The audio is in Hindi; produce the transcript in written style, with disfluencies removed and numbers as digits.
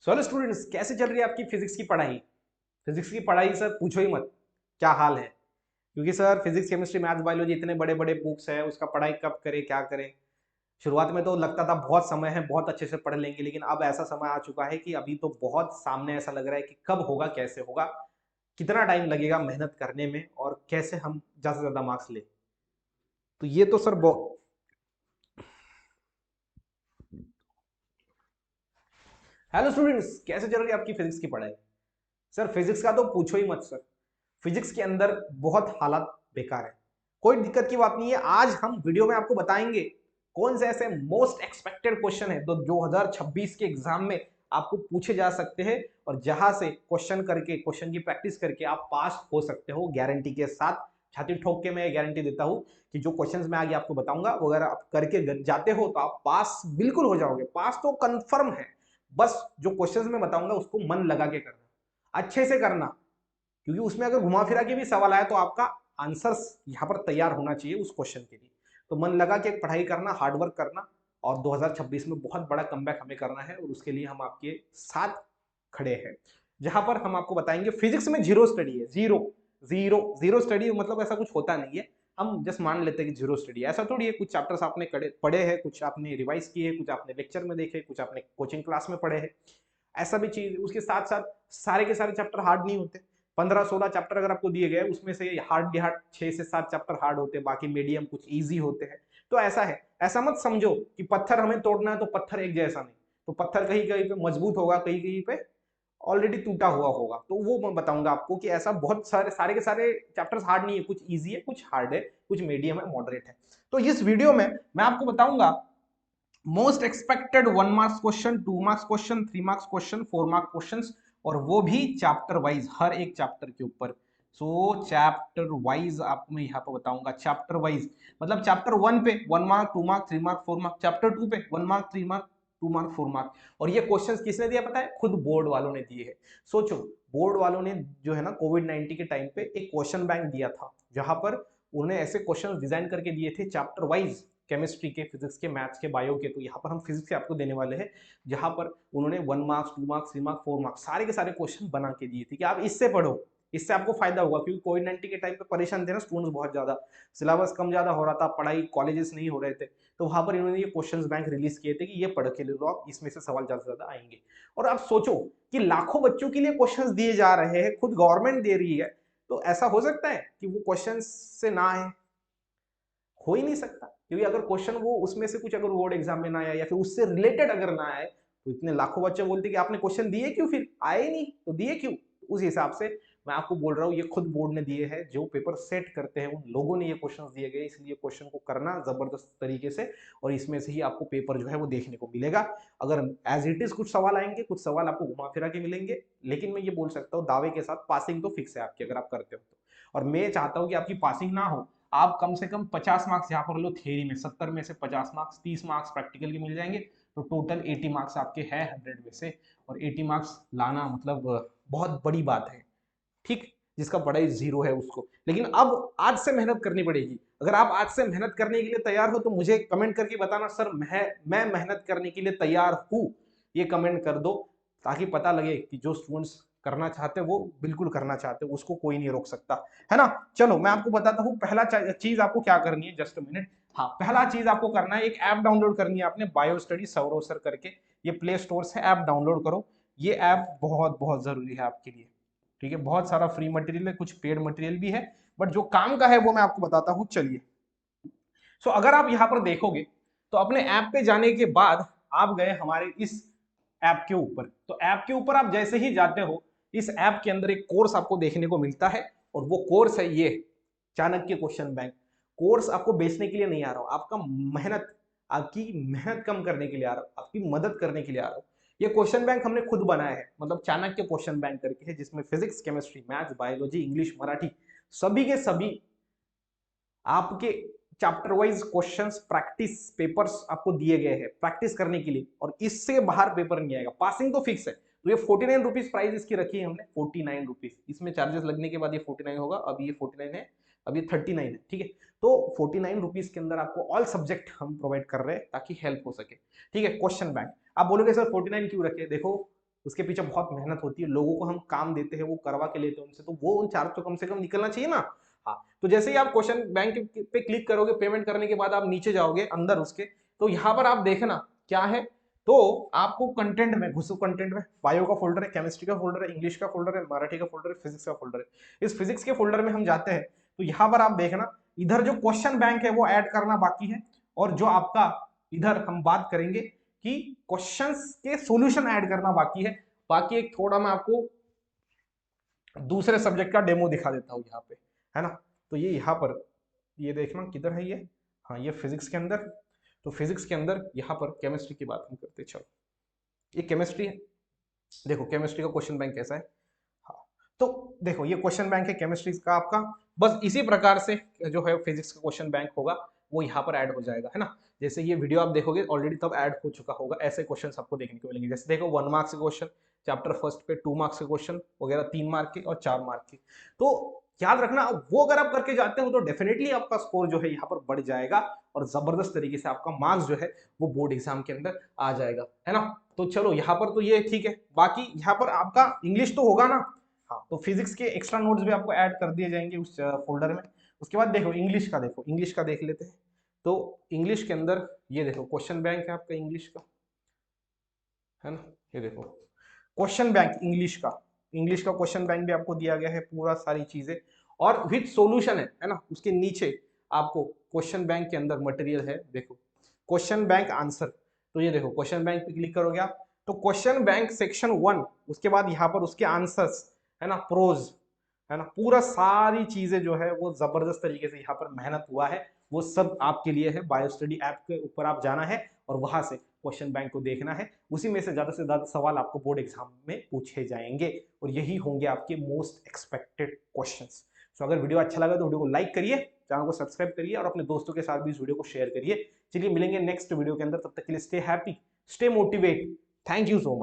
हेलो स्टूडेंट्स, कैसे चल रही है आपकी फिजिक्स की पढ़ाई। फिजिक्स की पढ़ाई सर पूछो ही मत, क्या हाल है। क्योंकि sir physics chemistry maths biology इतने बड़े बड़े बुक्स है, उसका पढ़ाई कब करें क्या करें। शुरुआत में तो लगता था बहुत समय है, बहुत अच्छे से पढ़ लेंगे, लेकिन अब ऐसा समय आ चुका है कि अभी तो बहुत सामने ऐसा लग रहा है कि कब होगा, कैसे होगा, कितना टाइम लगेगा मेहनत करने में और कैसे हम ज्यादा से ज्यादा मार्क्स ले। तो ये तो सर हेलो स्टूडेंट्स, कैसे चल रही है आपकी फिजिक्स की पढ़ाई। सर फिजिक्स का तो पूछो ही मत सर। फिजिक्स के अंदर बहुत हालात बेकार है। कोई दिक्कत की बात नहीं है, आज हम वीडियो में आपको बताएंगे कौन से ऐसे मोस्ट एक्सपेक्टेड क्वेश्चन है तो 2026 के एग्जाम में आपको पूछे जा सकते हैं और जहां से क्वेश्चन करके, क्वेश्चन की प्रैक्टिस करके आप पास हो सकते हो गारंटी के साथ। छाती ठोक के मैं गारंटी देता हूं कि जो क्वेश्चंस मैं आगे आपको बताऊंगा वो अगर आप करके जाते हो तो आप पास बिल्कुल हो जाओगे। पास तो कंफर्म है। बस जो क्वेश्चंस मैं बताऊंगा उसको मन लगा के करना, अच्छे से करना, क्योंकि उसमें अगर घुमा फिरा के भी सवाल आया तो आपका आंसर यहाँ पर तैयार होना चाहिए उस क्वेश्चन के लिए। तो मन लगा के पढ़ाई करना, हार्डवर्क करना, और 2026 में बहुत बड़ा कमबैक हमें करना है और उसके लिए हम आपके साथ खड़े हैं। जहां पर हम आपको बताएंगे फिजिक्स में जीरो स्टडी है। जीरो जीरो जीरो स्टडी मतलब ऐसा कुछ होता नहीं है। हम जस्ट मान लेते हैं कि जीरो स्टडी, ऐसा थोड़ी है। कुछ चैप्टर्स आपने पढ़े हैं, कुछ आपने रिवाइज किए, कुछ आपने लेक्चर में देखे, कुछ आपने कोचिंग क्लास में पढ़े हैं। ऐसा भी चीज उसके साथ साथ सारे के सारे चैप्टर हार्ड नहीं होते। 15-16 चैप्टर अगर आपको दिए गए, उसमें से हार्ड 6 से 7 चैप्टर हार्ड होते हैं, बाकी मीडियम कुछ इजी होते हैं। तो ऐसा है, ऐसा मत समझो कि पत्थर हमें तोड़ना है तो पत्थर एक जैसा नहीं। तो पत्थर कहीं कहीं पे मजबूत होगा, कहीं कहीं पे ऑलरेडी टूटा हुआ होगा। तो वो मैं बताऊंगा आपको कि ऐसा बहुत सारे सारे के सारे चैप्टर्स हार्ड नहीं है, कुछ इजी है, कुछ हार्ड है, कुछ मीडियम है, मॉडरेट है। तो इस वीडियो में मैं आपको बताऊंगा most expected 1 marks question, 2 marks question, 3 marks question, 4 mark question, और वो भी चैप्टर वाइज, हर एक चैप्टर के ऊपर। सो चैप्टर वाइज आपको मैं यहाँ पे बताऊंगा। चैप्टर वाइज मतलब चैप्टर 1 पे 1 mark, 2 mark, 3 mark, 4 mark, chapter 2 पे 1 मार्क, 3 मार्क, 2 मार्क, 4 मार्क। और ये क्वेश्चंस किसने दिया पता है? खुद बोर्ड वालों ने दिए है। सोचो, बोर्ड वालों ने जो है ना कोविड-19 के टाइम पे एक क्वेश्चन बैंक दिया था, जहां पर उन्हें ऐसे क्वेश्चन डिजाइन करके दिए थे चैप्टर वाइज, केमिस्ट्री के, फिजिक्स के, मैथ्स के, बायो के। तो यहाँ पर हम फिजिक्स के आपको देने वाले हैं, जहां पर उन्होंने 1 मार्क्स, 2 मार्क्स, 3 मार्क्स, 4 मार्क्स सारे के सारे क्वेश्चन बना के दिए थे कि आप इससे पढ़ो, इससे आपको फायदा होगा। क्योंकि कोविड-19 के टाइम पे परेशान थे ना स्टूडेंट्स बहुत ज्यादा, सिलेबस कम ज्यादा हो रहा था, पढ़ाई कॉलेजेस नहीं हो रहे थे। तो वहां पर इन्होंने ये क्वेश्चन बैंक रिलीज किए थे कि ये पढ़ के ले लो आप, इसमें से सवाल ज्यादा से ज्यादा आएंगे। और आप सोचो कि लाखों बच्चों के लिए क्वेश्चन दिए जा रहे हैं, खुद गवर्नमेंट दे रही है। तो ऐसा हो सकता है कि वो क्वेश्चन से ना आए? हो ही नहीं सकता। क्योंकि अगर क्वेश्चन वो उसमें से कुछ अगर बोर्ड एग्जाम में ना आया या फिर उससे रिलेटेड अगर ना आए, तो इतने लाखों बच्चे बोलते कि आपने क्वेश्चन दिए क्यों, फिर आए ही नहीं तो दिए क्यों। उस हिसाब से मैं आपको बोल रहा हूँ, ये खुद बोर्ड ने दिए हैं, जो पेपर सेट करते हैं उन लोगों ने ये क्वेश्चन दिए गए, इसलिए क्वेश्चन को करना जबरदस्त तरीके से, और इसमें से ही आपको पेपर जो है वो देखने को मिलेगा। अगर एज इट इज कुछ सवाल आएंगे, कुछ सवाल आपको घुमा फिरा के मिलेंगे, लेकिन मैं ये बोल सकता हूँ दावे के साथ, पासिंग तो फिक्स है आपकी अगर आप करते हो तो। और मैं चाहता हूँ कि आपकी पासिंग ना हो, आप कम से कम 50 मार्क्स यहाँ पर लो थियरी में, 70 में से 50 मार्क्स, 30 मार्क्स प्रैक्टिकल के मिल जाएंगे। तो टोटल 80 मार्क्स आपके हैं 100 में से। और 80 मार्क्स लाना मतलब बहुत बड़ी बात है, ठीक। जिसका पढ़ाई जीरो है उसको, लेकिन अब आज से मेहनत करनी पड़ेगी। अगर आप आज से मेहनत करने के लिए तैयार हो तो मुझे कमेंट करके बताना, सर मैं मेहनत करने के लिए तैयार हूं। ये कमेंट कर दो, ताकि पता लगे कि जो स्टूडेंट्स करना चाहते हैं वो बिल्कुल करना चाहते हैं, उसको कोई नहीं रोक सकता, है ना। चलो मैं आपको बताता हूँ, पहला चीज आपको क्या करनी है, जस्ट मिनट। हाँ, पहला चीज आपको करना है, एक ऐप डाउनलोड करनी है आपने, बायो स्टडी सौरव सर करके। ये प्ले स्टोर से ऐप डाउनलोड करो। ये ऐप बहुत बहुत जरूरी है आपके लिए, ठीक है। बहुत सारा फ्री मटेरियल है, कुछ पेड मटेरियल भी है, बट जो काम का है वो मैं आपको बताता हूँ, चलिए। सो अगर आप यहाँ पर देखोगे तो अपने ऐप पे जाने के बाद आप गए हमारे इस ऐप के ऊपर। तो ऐप के ऊपर आप जैसे ही जाते हो, इस ऐप के अंदर एक कोर्स आपको देखने को मिलता है, और वो कोर्स है ये चाणक्य क्वेश्चन बैंक। कोर्स आपको बेचने के लिए नहीं आ रहा हूं, आपकी मेहनत कम करने के लिए आ रहा हूं, आपकी मदद करने के लिए आ रहा हूं। ये क्वेश्चन बैंक हमने खुद बनाया है, मतलब चाणक्य क्वेश्चन बैंक करके है, जिसमें physics, chemistry, maths, biology, English, Marathi, सभी के सभी आपके chapter wise questions, practice papers आपको दिए गए हैं प्रैक्टिस करने के लिए, और इससे बाहर पेपर नहीं आएगा। पासिंग तो फिक्स है। तो ये 49 रुपीज प्राइस इसकी रखी है हमने, 49 रुपीज। इसमें चार्जेस लगने के बाद ये 49 होगा, अभी ये 49 है, अभी 39 है, ठीक है। तो 49 रुपीज के अंदर आपको ऑल सब्जेक्ट हम प्रोवाइड कर रहे हैं ताकि हेल्प हो सके, ठीक है। क्वेश्चन बैंक, आप बोलोगे सर 49 क्यों रखे, देखो उसके पीछे बहुत मेहनत होती है, लोगों को हम काम देते हैं, वो करवा के लेते हैं उनसे, तो वो उन चार्ज तो कम से कम निकलना चाहिए ना। हाँ, तो जैसे ही आप क्वेश्चन बैंक पे क्लिक करोगे, पेमेंट करने के बाद आप नीचे जाओगे अंदर उसके, तो यहाँ पर आप देखना क्या है, तो आपको कंटेंट में घुसो, कंटेंट में बायो का फोल्डर है, केमिस्ट्री का फोल्डर है, इंग्लिश का फोल्डर है, मराठी का फोल्डर है, फिजिक्स का फोल्डर है। इस फिजिक्स के फोल्डर में हम जाते हैं, तो यहाँ पर आप देखना इधर जो क्वेश्चन बैंक है वो ऐड करना बाकी है, और जो आपका इधर हम बात करेंगे कि क्वेश्चंस के सॉल्यूशन ऐड करना बाकी है। बाकी एक थोड़ा मैं आपको दूसरे सब्जेक्ट का डेमो दिखा देता हूं यहाँ पे, है ना। तो ये यहाँ पर ये देखना किधर है ये, हाँ ये फिजिक्स के अंदर। तो फिजिक्स के अंदर यहाँ पर केमिस्ट्री की बात हम करते हैं। चलो ये केमिस्ट्री है, देखो केमिस्ट्री का क्वेश्चन बैंक कैसा है। हाँ, तो देखो ये क्वेश्चन बैंक है केमिस्ट्री का आपका, बस इसी प्रकार से जो है फिजिक्स का क्वेश्चन बैंक होगा वो यहाँ पर ऐड हो जाएगा, है ना। जैसे ये वीडियो आप देखोगे ऑलरेडी तब ऐड हो चुका होगा, ऐसे क्वेश्चन आपको देखने को मिलेंगे। जैसे देखो 1 मार्क्स के क्वेश्चन, चैप्टर फर्स्ट पे 2 मार्क्स के क्वेश्चन वगैरह, 3 मार्क के और 4 मार्क के। तो याद रखना वो अगर आप करके जाते हो तो डेफिनेटली आपका स्कोर जो है यहाँ पर बढ़ जाएगा, और जबरदस्त तरीके से आपका मार्क्स जो है वो बोर्ड एग्जाम के अंदर आ जाएगा, है ना। तो चलो यहाँ पर तो ये ठीक है, बाकी यहाँ पर आपका इंग्लिश तो होगा ना। हाँ, तो फिजिक्स के एक्स्ट्रा नोट्स भी आपको ऐड कर दिए जाएंगे उस फोल्डर में। उसके बाद देखो इंग्लिश का, देखो इंग्लिश का देख लेते हैं। तो इंग्लिश के अंदर ये देखो क्वेश्चन बैंक है आपका इंग्लिश का, है ना। ये देखो क्वेश्चन बैंक इंग्लिश का, इंग्लिश का क्वेश्चन बैंक भी आपको दिया गया है पूरा सारी चीजें, और विद सॉल्यूशन है ना। उसके नीचे आपको क्वेश्चन बैंक के अंदर मटेरियल है, देखो क्वेश्चन बैंक आंसर। तो ये देखो क्वेश्चन बैंक पे क्लिक करोगे आप, तो क्वेश्चन बैंक सेक्शन 1, उसके बाद यहाँ पर उसके आंसर्स, है ना, प्रोज, है ना, पूरा सारी चीजें जो है वो जबरदस्त तरीके से यहाँ पर मेहनत हुआ है, वो सब आपके लिए है। बायो स्टडी ऐप के ऊपर आप जाना है और वहां से क्वेश्चन बैंक को देखना है, उसी में से ज्यादा सवाल आपको बोर्ड एग्जाम में पूछे जाएंगे, और यही होंगे आपके मोस्ट एक्सपेक्टेड क्वेश्चंस। सो अगर वीडियो अच्छा लगा तो वीडियो को लाइक करिए, चैनल को सब्सक्राइब करिए, और अपने दोस्तों के साथ भी इस वीडियो को शेयर करिए। चलिए मिलेंगे नेक्स्ट वीडियो के अंदर, तब तक के लिए stay happy, stay motivate, thank you so much.